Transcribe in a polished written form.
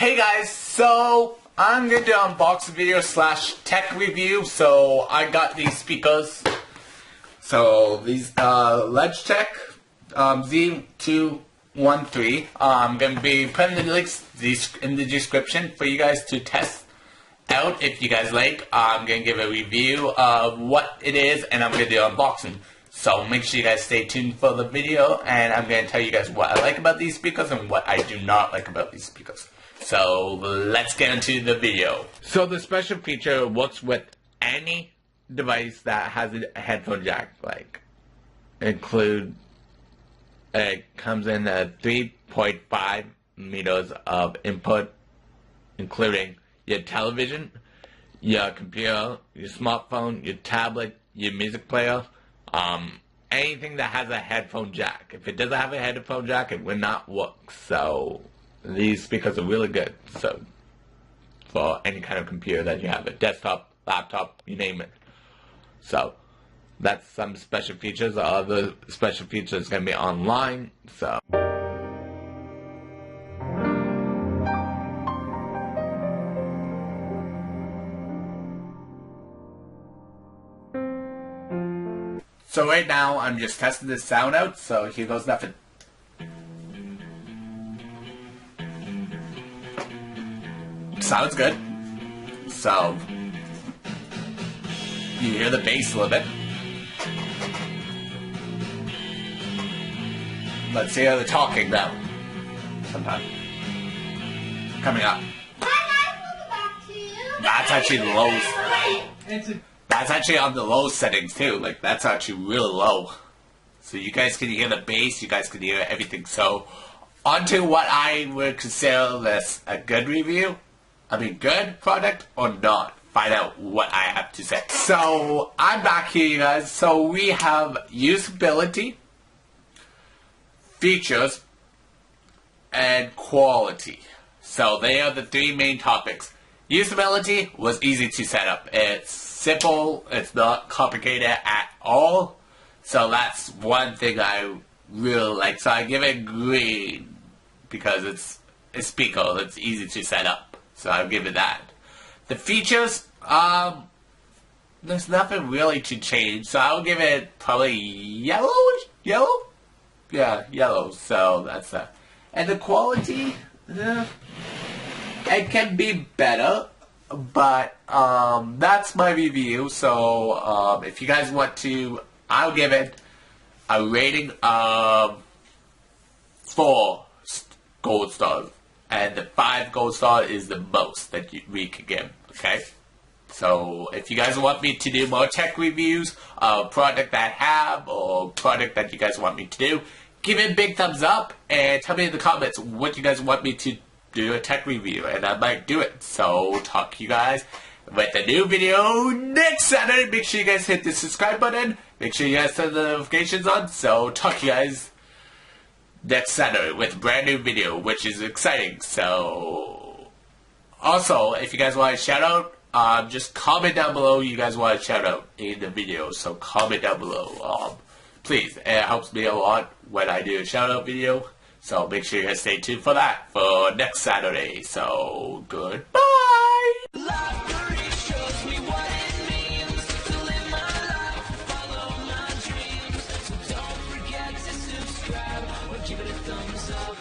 Hey guys, so I'm going to do an unboxing video slash tech review. So I got these speakers. So these Logitech Z213. I'm going to be putting the links in the description for you guys to test out if you guys like. I'm going to give a review of what it is and I'm going to do an unboxing. So make sure you guys stay tuned for the video, and I'm going to tell you guys what I like about these speakers and what I do not like about these speakers. So let's get into the video. So the special feature works with any device that has a headphone jack. Like, it comes in a 3.5 meters of input, including your television, your computer, your smartphone, your tablet, your music player. Anything that has a headphone jack. If it doesn't have a headphone jack, it will not work. So these speakers are really good. So for any kind of computer that you have, a desktop, laptop, you name it. So that's some special features. The other special features gonna be online. So right now, I'm just testing this sound out, so here goes nothing. Sounds good. So, you hear the bass a little bit. Let's hear the talking now. Sometime. Coming up. That's actually the lowest. That's actually on the low settings too. Like, that's actually really low. So you guys can hear the bass, you guys can hear everything. So, onto what I would consider this a good review. I mean, good product or not. Find out what I have to say. So, I'm back here, you guys. So, we have usability, features, and quality. So, they are the three main topics. Usability was easy to set up. It's simple, it's not complicated at all. So that's one thing I really like. So I give it green because it's a speaker, it's easy to set up. So I'll give it that. The features, there's nothing really to change. So I'll give it probably yellow? Yeah, yellow. So that's that. And the quality, it can be better, but that's my review. So if you guys want to, I'll give it a rating of 4 gold stars, and the 5 gold star is the most that we could give. Okay, so if you guys want me to do more tech reviews of product that I have or product that you guys want me to do, give it a big thumbs up and tell me in the comments what you guys want me to do a tech review, and I might do it. So talk to you guys with a new video next Saturday. Make sure you guys hit the subscribe button. Make sure you guys turn the notifications on. So talk to you guys next Saturday with a brand new video, which is exciting. So also, if you guys want a shout out, just comment down below you guys want a shout out in the video. So comment down below. Please, it helps me a lot when I do a shout out video. So make sure you guys stay tuned for that for next Saturday. So goodbye. Shows me what it means to live my life, follow my dreams. So don't forget to subscribe or give it a thumbs up.